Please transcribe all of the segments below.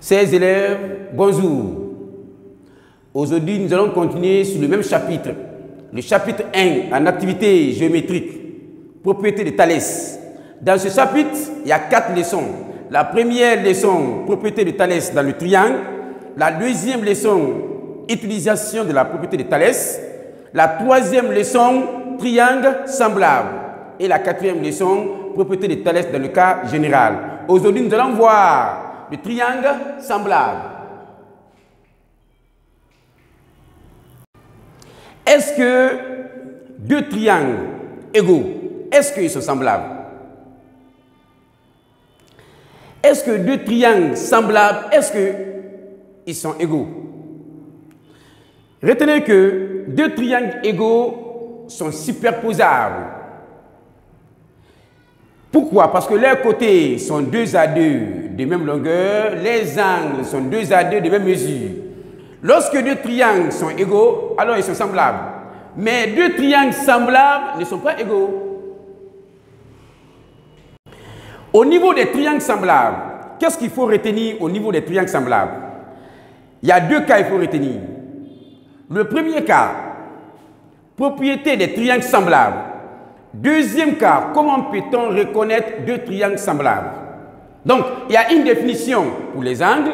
Chers élèves, bonjour. Aujourd'hui, nous allons continuer sur le même chapitre. Le chapitre 1 en activité géométrique, propriété de Thalès. Dans ce chapitre, il y a 4 leçons. La première leçon, propriété de Thalès dans le triangle. La deuxième leçon, utilisation de la propriété de Thalès. La troisième leçon, triangle semblable. Et la quatrième leçon, propriété de Thalès dans le cas général. Aujourd'hui, nous allons voir le triangle semblable. Est-ce que deux triangles égaux, est-ce qu'ils sont semblables? Est-ce que deux triangles semblables, est-ce qu'ils sont égaux? Retenez que deux triangles égaux sont superposables. Pourquoi? Parce que leurs côtés sont 2 à 2 de même longueur, les angles sont 2 à 2 de même mesure. Lorsque deux triangles sont égaux, alors ils sont semblables. Mais deux triangles semblables ne sont pas égaux. Au niveau des triangles semblables, qu'est-ce qu'il faut retenir au niveau des triangles semblables? Il y a 2 cas qu'il faut retenir. Le premier cas, propriété des triangles semblables. Deuxième cas, comment peut-on reconnaître deux triangles semblables? Donc, il y a une définition pour les angles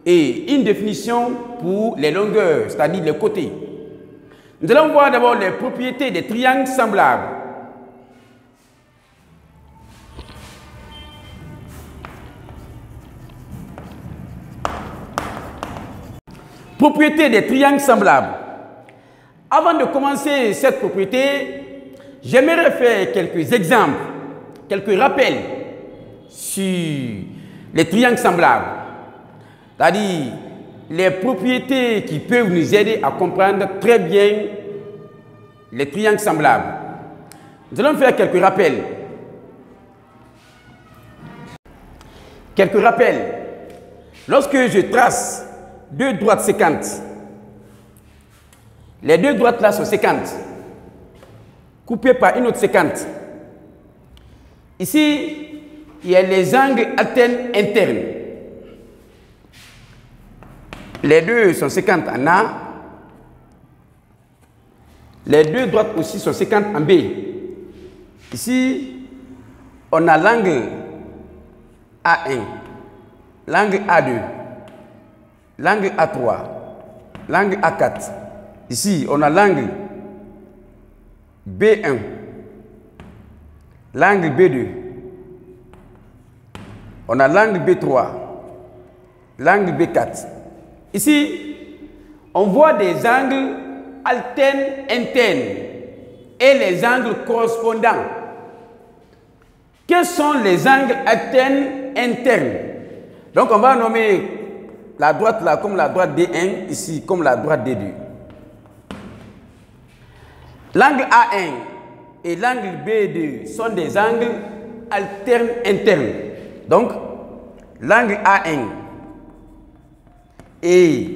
et une définition pour les longueurs, c'est-à-dire les côtés. Nous allons voir d'abord les propriétés des triangles semblables. Propriété des triangles semblables. Avant de commencer cette propriété, j'aimerais faire quelques exemples, quelques rappels sur les triangles semblables. C'est-à-dire les propriétés qui peuvent nous aider à comprendre très bien les triangles semblables. Nous allons faire quelques rappels. Quelques rappels. Lorsque je trace deux droites séquentes, les deux droites là sont séquentes, coupées par une autre séquente. Ici, il y a les angles alternes internes. Les deux sont séquentes en A. Les deux droites aussi sont séquentes en B. Ici, on a l'angle A1, l'angle A2, l'angle A3, l'angle A4. Ici, on a l'angle B1, l'angle B2, on a l'angle B3, l'angle B4. Ici, on voit des angles alternes internes et les angles correspondants. Quels sont les angles alternes internes? Donc, on va nommer la droite là comme la droite D1, ici comme la droite D2. L'angle A1 et l'angle B2 sont des angles alternes internes. Donc, l'angle A1 et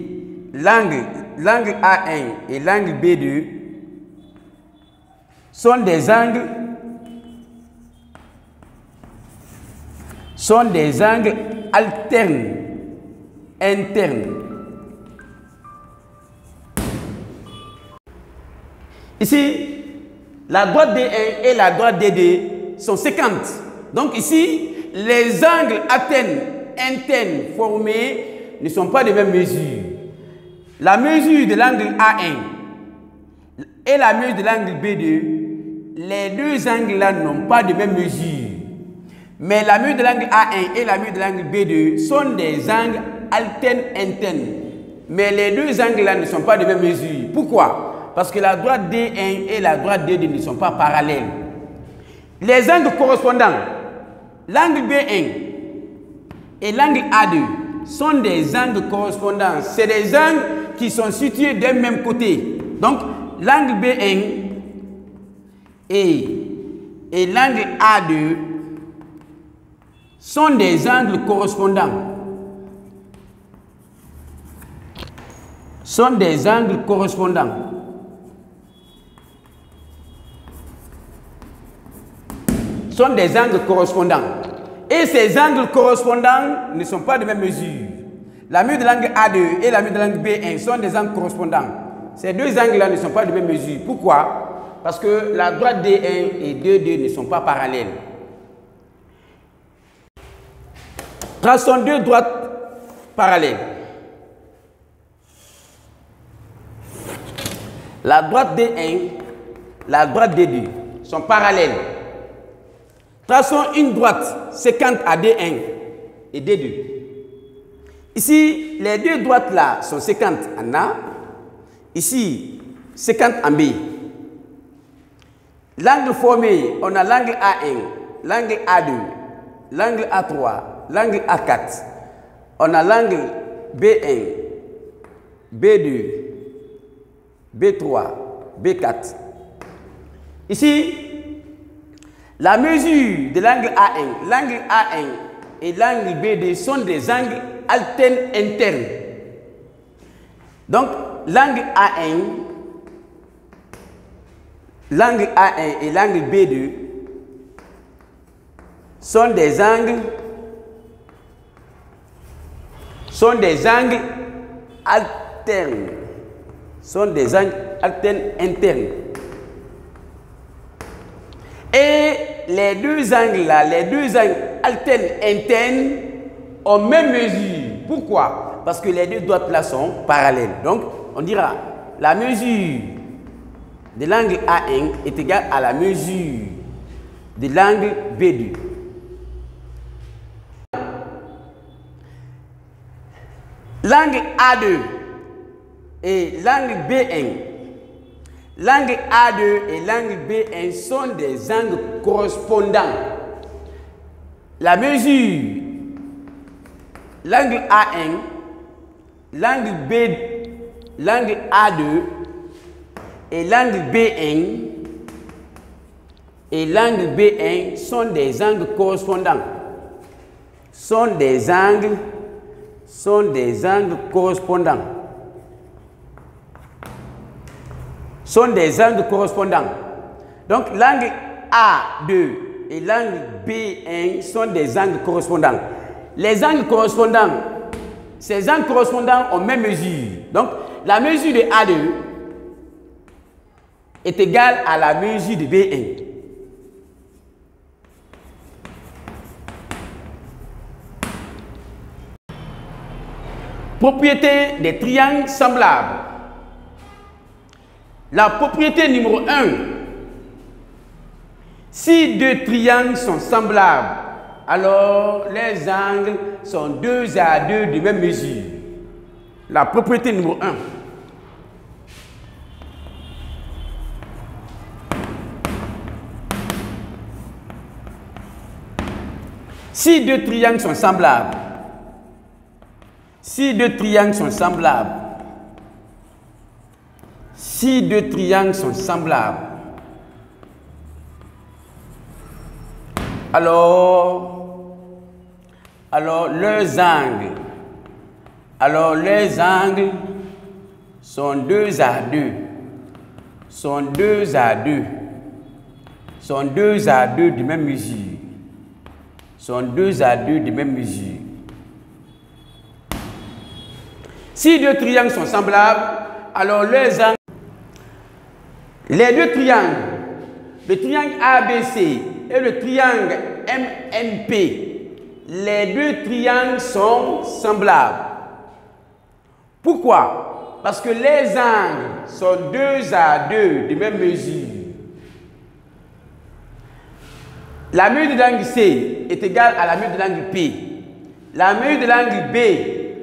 l'angle A1 et l'angle B2 sont des angles alternes internes. Ici, la droite D1 et la droite D2 sont séquentes. Donc ici, les angles alternes internes formés ne sont pas de même mesure. La mesure de l'angle A1 et la mesure de l'angle B2, les deux angles-là n'ont pas de même mesure. Mais la mesure de l'angle A1 et la mesure de l'angle B2 sont des angles alternes internes. Mais les deux angles-là ne sont pas de même mesure. Pourquoi? Parce que la droite D1 et la droite D2 ne sont pas parallèles. Les angles correspondants, l'angle B1 et l'angle A2, sont des angles correspondants. C'est des angles qui sont situés d'un même côté. Donc, l'angle B1 et l'angle A2 sont des angles correspondants. Sont des angles correspondants. Sont des angles correspondants. Et ces angles correspondants ne sont pas de même mesure. La mesure de l'angle A2 et la mesure de l'angle B1 sont des angles correspondants. Ces deux angles-là ne sont pas de même mesure. Pourquoi? Parce que la droite D1 et D2 ne sont pas parallèles. Traçons deux droites parallèles. La droite D1, la droite D2 sont parallèles. Traçons une droite séquente à D1 et D2. Ici, les deux droites là sont séquentes en A. Ici, séquentes en B. L'angle formé, on a l'angle A1, l'angle A2, l'angle A3, l'angle A4. On a l'angle B1, B2, B3, B4. Ici, la mesure de l'angle A1 et l'angle B2 sont des angles alternes internes. Donc, l'angle A1 et l'angle B2 sont des angles alternes. Sont des angles alternes internes. Et les deux angles là, les deux angles alternes internes ont même mesure. Pourquoi? Parce que les deux droites là sont parallèles. Donc, on dira la mesure de l'angle A1 est égale à la mesure de l'angle B2. L'angle A2 et l'angle B1. L'angle A2 et l'angle B1 sont des angles correspondants. La mesure, l'angle A1, l'angle A2 et l'angle B1 sont des angles correspondants. Sont des angles correspondants. Sont des angles correspondants. Donc l'angle A2 et l'angle B1 sont des angles correspondants. Les angles correspondants, ces angles correspondants ont même mesure. Donc la mesure de A2 est égale à la mesure de B1. Propriété des triangles semblables. La propriété numéro 1. Si deux triangles sont semblables, alors les angles sont 2 à 2 de même mesure. La propriété numéro 1. Si deux triangles sont semblables, si deux triangles sont semblables, alors leurs angles sont 2 à 2, sont 2 à 2 de même mesure, sont 2 à 2 de même mesure. Si deux triangles sont semblables, alors leurs angles, les deux triangles, le triangle ABC et le triangle MNP, les deux triangles sont semblables. Pourquoi? Parce que les angles sont 2 à 2 de même mesure. La mesure de l'angle C est égale à la mesure de l'angle P. La mesure de l'angle B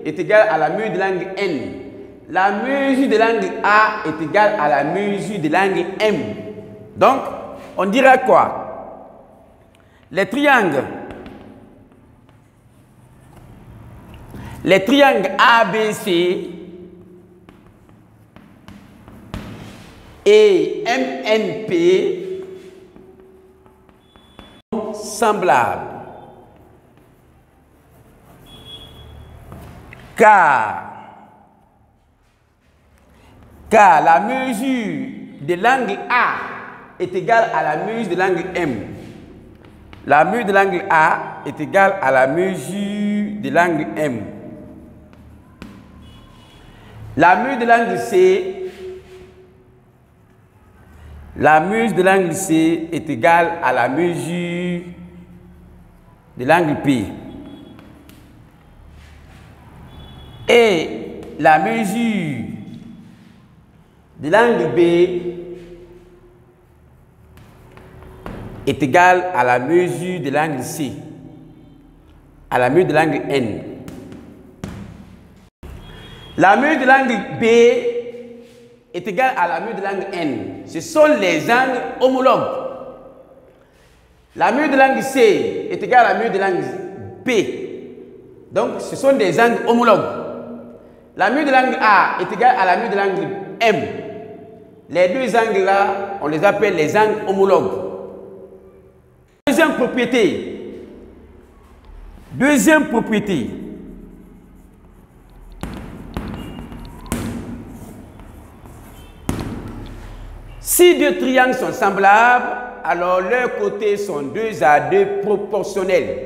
est égale à la mesure de l'angle N. La mesure de l'angle A est égale à la mesure de l'angle M. Donc, on dira quoi? Les triangles ABC et MNP sont semblables. Car la mesure de l'angle A est égale à la mesure de l'angle M. La mesure de l'angle A est égale à la mesure de l'angle M. La mesure de l'angle C, est égale à la mesure de l'angle P. Et la mesure de l'angle B est égale à la mesure de l'angle C, à la mesure de l'angle N. La mesure de l'angle B est égale à la mesure de l'angle N. Ce sont les angles homologues. La mesure de l'angle C est égale à la mesure de l'angle P. Donc, ce sont des angles homologues. La mesure de l'angle A est égale à la mesure de l'angle M. Les deux angles-là, on les appelle les angles homologues. Deuxième propriété. Si deux triangles sont semblables, alors leurs côtés sont 2 à 2 proportionnels.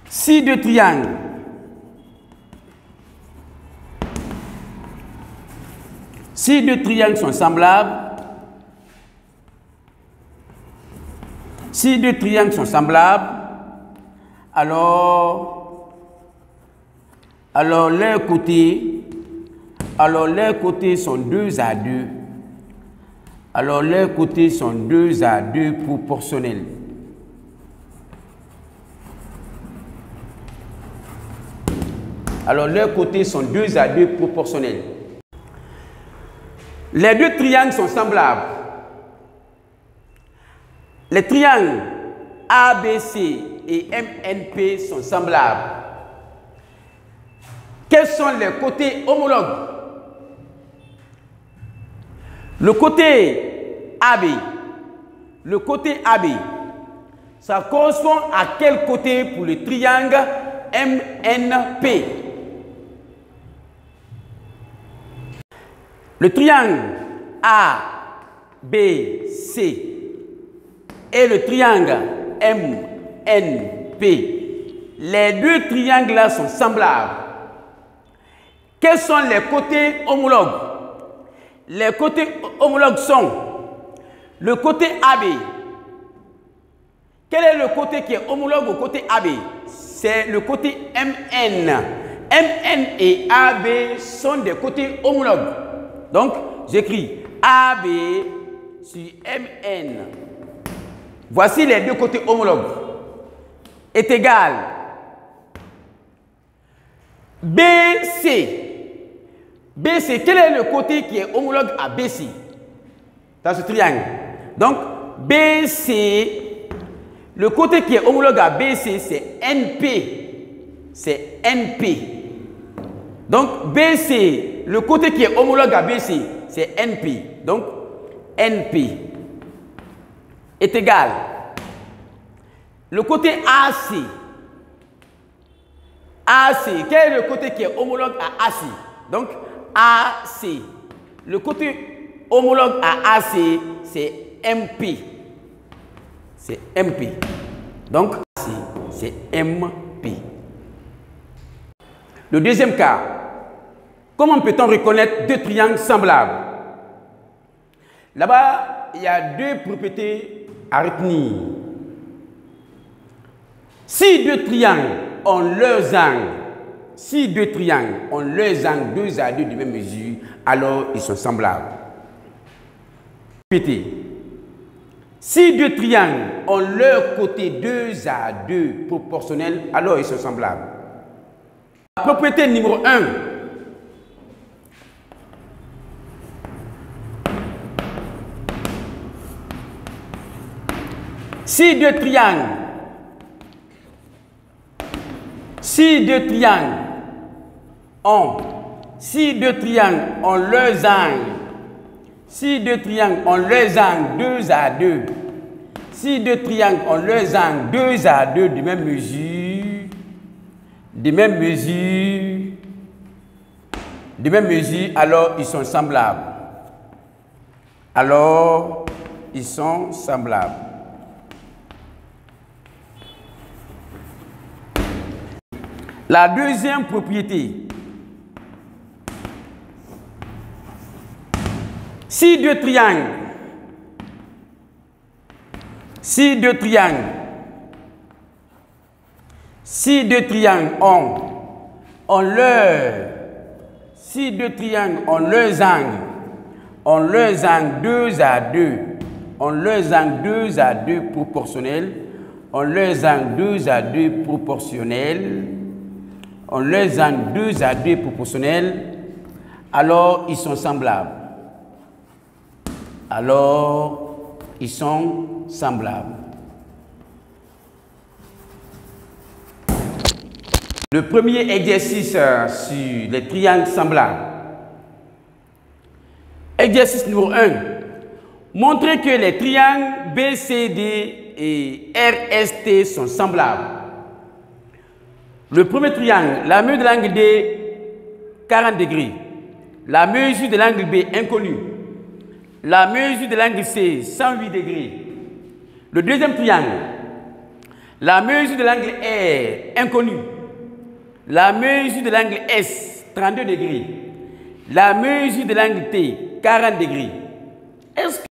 Si deux triangles sont semblables, alors leurs côtés sont 2 à 2. Alors leurs côtés sont 2 à 2 proportionnels. Les deux triangles sont semblables. Les triangles ABC et MNP sont semblables. Quels sont les côtés homologues? Le côté AB, ça correspond à quel côté pour le triangle MNP? Le triangle ABC et le triangle MNP, les deux triangles-là sont semblables. Quels sont les côtés homologues? Les côtés homologues sont le côté AB. Quel est le côté qui est homologue au côté AB? C'est le côté MN. MN et AB sont des côtés homologues. Donc, j'écris AB sur MN. Voici les deux côtés homologues. Est égal BC. BC, quel est le côté qui est homologue à BC dans ce triangle? Donc, BC, le côté qui est homologue à BC, c'est NP. C'est NP. Donc, BC, le côté qui est homologue à BC, c'est NP. Donc, NP est égal. Le côté AC. AC, quel est le côté qui est homologue à AC? Donc, AC. Le côté homologue à AC, c'est MP. C'est MP. Donc, AC, c'est MP. Le deuxième cas, comment peut-on reconnaître deux triangles semblables? Là-bas, il y a deux propriétés à retenir. Si deux triangles ont leurs angles, si deux triangles ont leurs angles 2 à 2 de même mesure, alors ils sont semblables. Si deux triangles ont leurs côtés 2 à 2 proportionnels, alors ils sont semblables. Propriété numéro 1. Si deux triangles ont leurs angles, si deux triangles ont leurs angles 2 à 2, si deux triangles ont leurs angles 2 à 2 de même mesure, alors ils sont semblables. La deuxième propriété. Si deux triangles ont leurs angles 2 à 2, ont leurs angles 2 à 2 proportionnels, ont leurs angles 2 à 2 proportionnels, ont leurs angles 2 à 2 proportionnels, alors ils sont semblables. Le premier exercice sur les triangles semblables. Exercice numéro 1. Montrer que les triangles BCD et RST sont semblables. Le premier triangle, la mesure de l'angle D, 40 degrés. La mesure de l'angle B, inconnue. La mesure de l'angle C, 108 degrés. Le deuxième triangle, la mesure de l'angle R, inconnue. La mesure de l'angle S, 32 degrés. La mesure de l'angle T, 40 degrés. Est-ce que